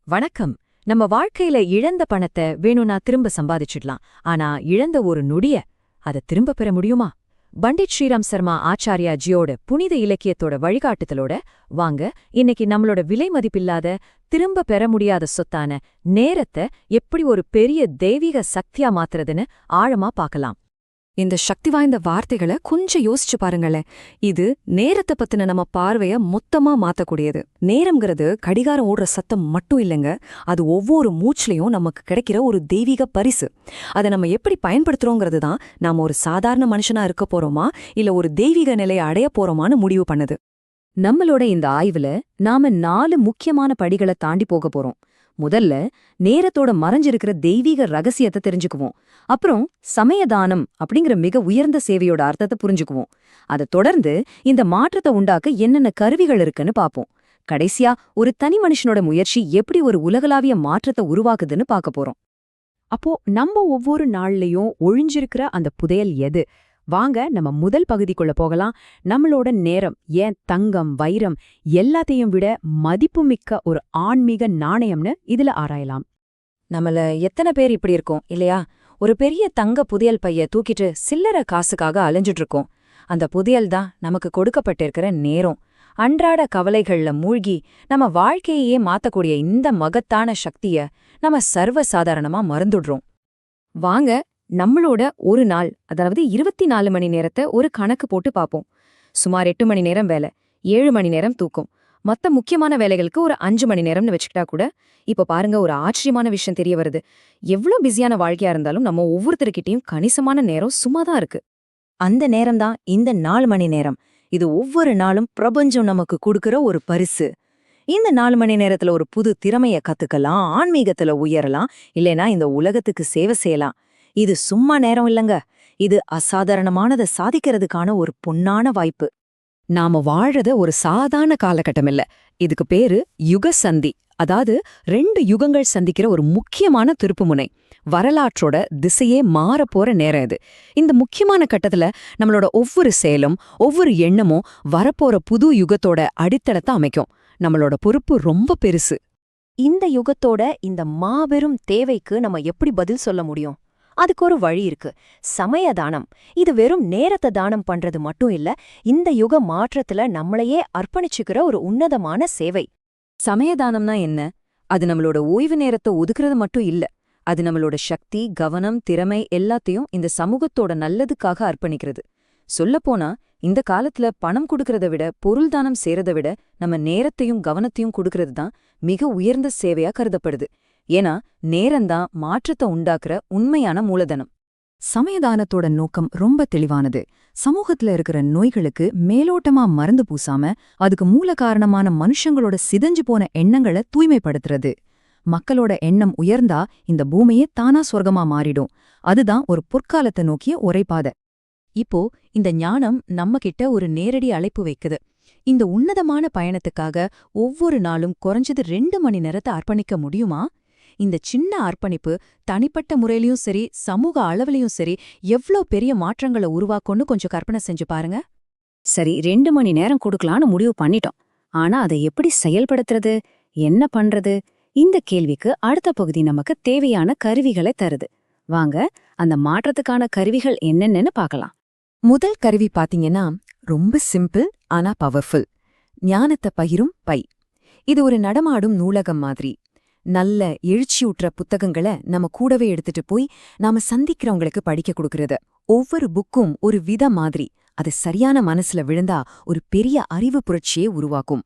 வணக்கம். நம்ம வாழ்க்கையில இழந்த பணத்தை வேணும்னா திரும்ப சம்பாதிச்சிடலாம். ஆனா இழந்த ஒரு நொடிய அதை திரும்ப பெற முடியுமா? பண்டிட் ஸ்ரீராம் சர்மா ஆச்சாரியா ஜியோட புனித இலக்கியத்தோட வழிகாட்டுதலோட வாங்க இன்னைக்கு நம்மளோட விலை மதிப்பில்லாத திரும்ப பெற முடியாத சொத்தான நேரத்தை எப்படி ஒரு பெரிய தெய்வீக சக்தியா மாத்துறதுன்னு ஆழமா பார்க்கலாம். இந்த சக்தி வாய்ந்த வார்த்தைகளை கொஞ்சம் யோசிச்சு பாருங்களேன். இது நேரத்தை பத்தின நம்ம பார்வைய மொத்தமா மாத்தக்கூடியது. நேரம்ங்கிறது கடிகாரம் ஓடுற சத்தம் மட்டும் இல்லைங்க, அது ஒவ்வொரு மூச்சுலையும் நமக்கு கிடைக்கிற ஒரு தெய்வீக பரிசு. அதை நம்ம எப்படி பயன்படுத்துறோங்கிறது தான் நாம ஒரு சாதாரண மனுஷனா இருக்க போறோமா இல்ல ஒரு தெய்வீக நிலையை அடைய போறோமான்னு முடிவு பண்ணுது. நம்மளோட இந்த ஆய்வுல நாம 4 முக்கியமான படிகளை தாண்டி போக போறோம். முதல்ல நேரத்தோட மறைஞ்சிருக்கிற தெய்வீக ரகசியத்தை தெரிஞ்சுக்குவோம். அப்புறம் சமயதானம் அப்படிங்கிற மிக உயர்ந்த சேவையோட அர்த்தத்தை புரிஞ்சுக்குவோம். அதை தொடர்ந்து இந்த மாற்றத்தை உண்டாக்க என்னென்ன கருவிகள் இருக்குன்னு பார்ப்போம். கடைசியா ஒரு தனி மனுஷனோட முயற்சி எப்படி ஒரு உலகளாவிய மாற்றத்தை உருவாக்குதுன்னு பார்க்க போறோம். அப்போ நம்ம ஒவ்வொரு நாள்லயும் ஒழிஞ்சிருக்கிற அந்த புதையல் எது? வாங்க நம்ம முதல் பகுதிக்குள்ள போகலாம். நம்மளோட நேரம், ஏன் தங்கம், வைரம் எல்லாத்தையும் விட மதிப்புமிக்க ஒரு ஆன்மீக நாணயம்னு இதுல ஆராயலாம். நம்மள எத்தனை பேர் இப்படி இருக்கோம் இல்லையா? ஒரு பெரிய தங்க புதையல் பைய தூக்கிட்டு சில்லற காசுக்காக அலைஞ்சிட்டு இருக்கோம். அந்த புதையல் தான் நமக்கு கொடுக்கப்பட்டிருக்கிற நேரம். அன்றாட கவலைகள்ல மூழ்கி நம்ம வாழ்க்கையே மாத்தக்கூடிய இந்த மகத்தான சக்திய நம்ம சர்வசாதாரணமா மறந்துடுறோம். வாங்க நம்மளோட ஒரு நாள், அதாவது 24 மணி நேரத்தை ஒரு கணக்கு போட்டு பார்ப்போம். சுமார் 8 மணி நேரம் வேலை, 7 மணி நேரம் தூக்கம், மத்த முக்கியமான வேலைகளுக்கு ஒரு 5 மணி நேரம்னு வச்சுக்கிட்டா கூட இப்ப பாருங்க, ஒரு ஆச்சரியமான விஷயம் தெரிய வருது. எவ்வளவு பிஸியான வாழ்க்கையா இருந்தாலும் நம்ம ஒவ்வொருத்தருக்கிட்டையும் கணிசமான நேரம் சும்மாதான் இருக்கு. அந்த நேரம்தான் இந்த 4 மணி நேரம். இது ஒவ்வொரு நாளும் பிரபஞ்சம் நமக்கு கொடுக்கற ஒரு பரிசு. இந்த 4 மணி நேரத்துல ஒரு புது திறமைய கத்துக்கலாம், ஆன்மீகத்துல உயரலாம், இல்லைனா இந்த உலகத்துக்கு சேவை செய்யலாம். இது சும்மா நேரம் இல்லங்க, இது அசாதாரணமானதை சாதிக்கிறதுக்கான ஒரு பொன்னான வாய்ப்பு. நாம வாழறது ஒரு சாதாரண காலகட்டம் இல்ல, இதுக்கு பேரு யுக சந்தி. அதாவது 2 யுகங்கள் சந்திக்கிற ஒரு முக்கியமான திருப்புமுனை. வரலாற்றோட திசையே மாறப்போற நேரம் இது. இந்த முக்கியமான கட்டத்துல நம்மளோட ஒவ்வொரு செயலும், ஒவ்வொரு எண்ணமும் வரப்போற புது யுகத்தோட அடித்தளத்தை அமைக்கும். நம்மளோட பொறுப்பு ரொம்ப பெருசு. இந்த யுகத்தோட இந்த மாபெரும் தேவைக்கு நம்ம எப்படி பதில் சொல்ல முடியும்? அதுக்கு ஒரு வழி இருக்கு. சமயதானம். இது வெறும் நேரத்தை தானம் பண்றது மட்டும் இல்ல, இந்த யுக மாற்றத்துல நம்மளையே அர்ப்பணிச்சுக்கிற ஒரு உன்னதமான சேவை. சமயதானம்னா என்ன? அது நம்மளோட ஓய்வு நேரத்தை ஒதுக்குறது மட்டும் இல்ல, அது நம்மளோட சக்தி, கவனம், திறமை எல்லாத்தையும் இந்த சமூகத்தோட நல்லதுக்காக அர்ப்பணிக்கிறது. சொல்லப்போனா இந்த காலத்துல பணம் கொடுக்கறத விட, பொருள் தானம் செய்யறத விட நம்ம நேரத்தையும் கவனத்தையும் கொடுக்கறது தான் மிக உயர்ந்த சேவையா கருதப்படுது. ஏன்னா நேரம்தான் மாற்றத்தை உண்டாக்குற உண்மையான மூலதனம். சமயதானத்தோட நோக்கம் ரொம்ப தெளிவானது. சமூகத்துல இருக்கிற நோய்களுக்கு மேலோட்டமா மருந்து பூசாம அதுக்கு மூல காரணமான மனுஷங்களோட சிதைஞ்சு போன எண்ணங்களை தூய்மைப்படுத்துறது. மக்களோட எண்ணம் உயர்ந்தா இந்த பூமியே தானா சொர்க்கமா மாறிடும். அதுதான் ஒரு பொற்காலத்தை நோக்கிய உரைப்பாதை. இப்போ இந்த ஞானம் நம்ம கிட்ட ஒரு நேரடி அழைப்பு வைக்குது. இந்த உன்னதமான பயணத்துக்காக ஒவ்வொரு நாளும் குறைஞ்சது 2 மணி நேரத்தை அர்ப்பணிக்க முடியுமா? இந்த சின்ன அர்ப்பணிப்பு தனிப்பட்ட முறையிலயும் சரி, சமூக அளவிலையும் சரி, எவ்ளோ பெரிய மாற்றங்களை உருவாக்கும்னு கொஞ்சம் கற்பனை செஞ்சு பாருங்க. சரி, 2 மணி நேரம் கொடுக்கலான்னு முடிவு பண்ணிட்டோம். ஆனா அதை எப்படி செயல்படுத்துறது, என்ன பண்றது? இந்த கேள்விக்கு அடுத்த பகுதி நமக்கு தேவையான கருவிகளை தருது. வாங்க அந்த மாற்றத்துக்கான கருவிகள் என்னென்னு பார்க்கலாம். முதல் கருவி பாத்தீங்கன்னா ரொம்ப சிம்பிள் ஆனா பவர்ஃபுல். ஞானத்தை பகிரும் பை. இது ஒரு நடமாடும் நூலகம் மாதிரி. நல்ல எழுச்சியூற்ற புத்தகங்களை நம்ம கூடவே எடுத்துட்டு போய் நாம சந்திக்கிறவங்களுக்கு படிக்க கொடுக்கறது. ஒவ்வொரு புக்கும் ஒரு வித மாதிரி. அது சரியான மனசுல விழுந்தா ஒரு பெரிய அறிவு புரட்சியை உருவாக்கும்.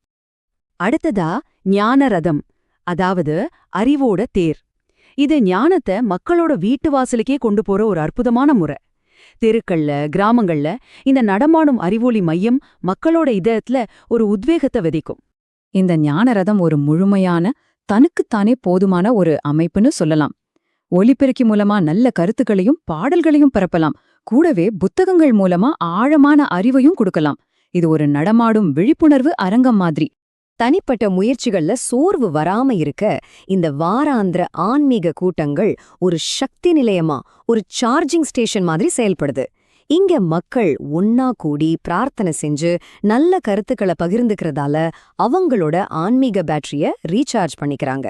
அடுத்ததா ஞான ரதம், அதாவது அறிவோட தேர். இது ஞானத்தை மக்களோட வீட்டு வாசலுக்கே கொண்டு போற ஒரு அற்புதமான முறை. தெருக்கள்ல, கிராமங்கள்ல இந்த நடமாடும் அறிவொளி மையம் மக்களோட இதயத்துல ஒரு உத்வேகத்தை விதைக்கும். இந்த ஞான ரதம் ஒரு முழுமையான, தனக்குத்தானே போதுமான ஒரு அமைப்புன்னு சொல்லலாம். ஒலிபெருக்கி மூலமா நல்ல கருத்துக்களையும் பாடல்களையும் பரப்பலாம். கூடவே புத்தகங்கள் மூலமா ஆழமான அறிவையும் கொடுக்கலாம். இது ஒரு நடமாடும் விழிப்புணர்வு அரங்கம் மாதிரி. தனிப்பட்ட முயற்சிகள்ல சோர்வு வராம இருக்க இந்த வாராந்திர ஆன்மீக கூட்டங்கள் ஒரு சக்தி நிலையமா, ஒரு சார்ஜிங் ஸ்டேஷன் மாதிரி செயல்படுது. இங்க மக்கள் ஒன்னா கூடி பிரார்த்தனை செஞ்சு நல்ல கருத்துக்களை பகிர்ந்துக்கிறதால அவங்களோட ஆன்மீக பேட்டரிய ரீசார்ஜ் பண்ணிக்கிறாங்க.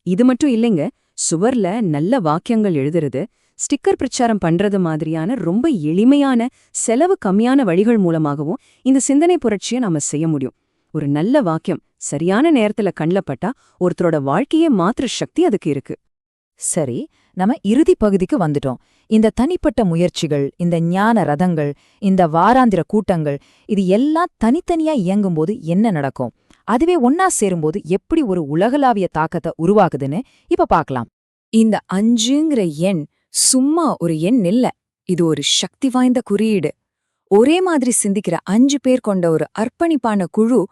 இது மட்டும் இல்லைங்க, சுவர்ல நல்ல வாக்கியங்கள் எழுதுறது, ஸ்டிக்கர் பிரச்சாரம் பண்றது மாதிரியான ரொம்ப எளிமையான, செலவு கம்மியான வழிகள் மூலமாகவும் இந்த சிந்தனை புரட்சியை நாம செய்ய முடியும். ஒரு நல்ல வாக்கியம் சரியான நேரத்துல கண்ல பட்டா ஒருத்தரோட வாழ்க்கையே மாத்திர சக்தி அதுக்கு இருக்கு. சரி, நம்ம இறுதி பகுதிக்கு வந்துட்டோம். இந்த தனிப்பட்ட முயற்சிகள், இந்த ஞான ரதங்கள், இந்த வாராந்திர கூட்டங்கள், இது எல்லாம் தனித்தனியா இயங்கும்போது என்ன நடக்கும்? அதுவே ஒன்னா சேரும்போது எப்படி ஒரு உலகளாவிய தாக்கத்தை உருவாக்குதுன்னு இப்ப பார்க்கலாம். இந்த 5ங்கிற எண் சும்மா ஒரு எண் இல்ல. இது ஒரு சக்தி வாய்ந்த குறியீடு. ஒரே மாதிரி சிந்திக்கிற 5 பேர் கொண்ட ஒரு அர்ப்பணிப்பான குழு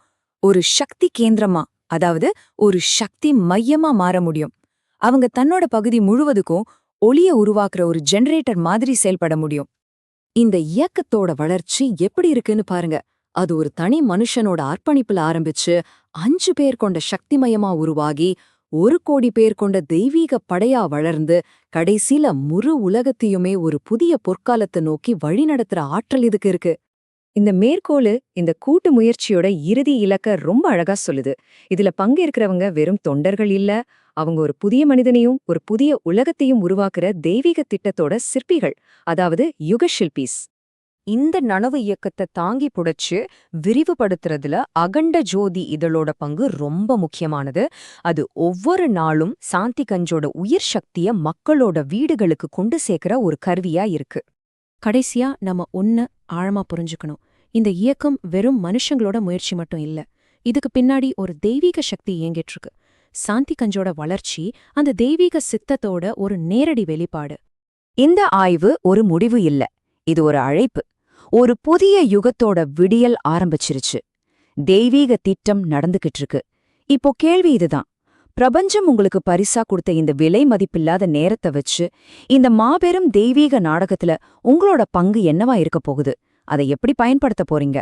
ஒரு சக்தி கேந்திரமா, அதாவது ஒரு சக்தி மையமா மாற முடியும். அவங்க தன்னோட பகுதி முழுவதுக்கும் ஒளிய உருவாக்குற ஒரு ஜெனரேட்டர் மாதிரி செயல்பட முடியும். இந்த இயக்கத்தோட வளர்ச்சி எப்படி இருக்குன்னு பாருங்க. அது ஒரு தனி மனுஷனோட அர்ப்பணிப்புல ஆரம்பிச்சு 5 பேர் கொண்ட சக்திமயமா உருவாகி 1 கோடி பேர் கொண்ட தெய்வீக படையா வளர்ந்து கடைசில முழு உலகத்தையுமே ஒரு புதிய பொற்காலத்தை நோக்கி வழிநடத்துற ஆற்றல் இதுக்கு இருக்கு. இந்த மேற்கோளு இந்த கூட்டு முயற்சியோட இறுதி இலக்க ரொம்ப அழகா சொல்லுது. இதுல பங்கேற்கிறவங்க வெறும் தொண்டர்கள் இல்ல, அவங்க ஒரு புதிய மனிதனையும் ஒரு புதிய உலகத்தையும் உருவாக்குற தெய்வீக திட்டத்தோட சிற்பிகள், அதாவது யுக ஷில்பீஸ். இந்த நனவு இயக்கத்தை தாங்கி புடைச்சு விரிவுபடுத்துறதுல அகண்ட ஜோதி இதழோட பங்கு ரொம்ப முக்கியமானது. அது ஒவ்வொரு நாளும் சாந்தி கஞ்சோட உயிர் சக்திய மக்களோட வீடுகளுக்கு கொண்டு சேர்க்கிற ஒரு கருவியா இருக்கு. கடைசியா நம்ம ஒன்னு ஆழமா புரிஞ்சுக்கணும். இந்த இயக்கம் வெறும் மனுஷங்களோட முயற்சி மட்டும் இல்ல. இதுக்கு பின்னாடி ஒரு தெய்வீக சக்தி இயங்கிட்டு இருக்கு. சாந்தி கஞ்சோட வளர்ச்சி அந்த தெய்வீக சித்தத்தோட ஒரு நேரடி வெளிப்பாடு. இந்த ஆய்வு ஒரு முடிவு இல்ல, இது ஒரு அழைப்பு. ஒரு புதிய யுகத்தோட விடியல் ஆரம்பிச்சிருச்சு. தெய்வீக திட்டம் நடந்துகிட்டு இருக்கு. இப்போ கேள்வி இதுதான்: பிரபஞ்சம் உங்களுக்கு பரிசா கொடுத்த இந்த விலை மதிப்பில்லாத நேரத்தை வச்சு இந்த மாபெரும் தெய்வீக நாடகத்துல உங்களோட பங்கு என்னவா இருக்க போகுது? அதை எப்படி பயன்படுத்த போறீங்க?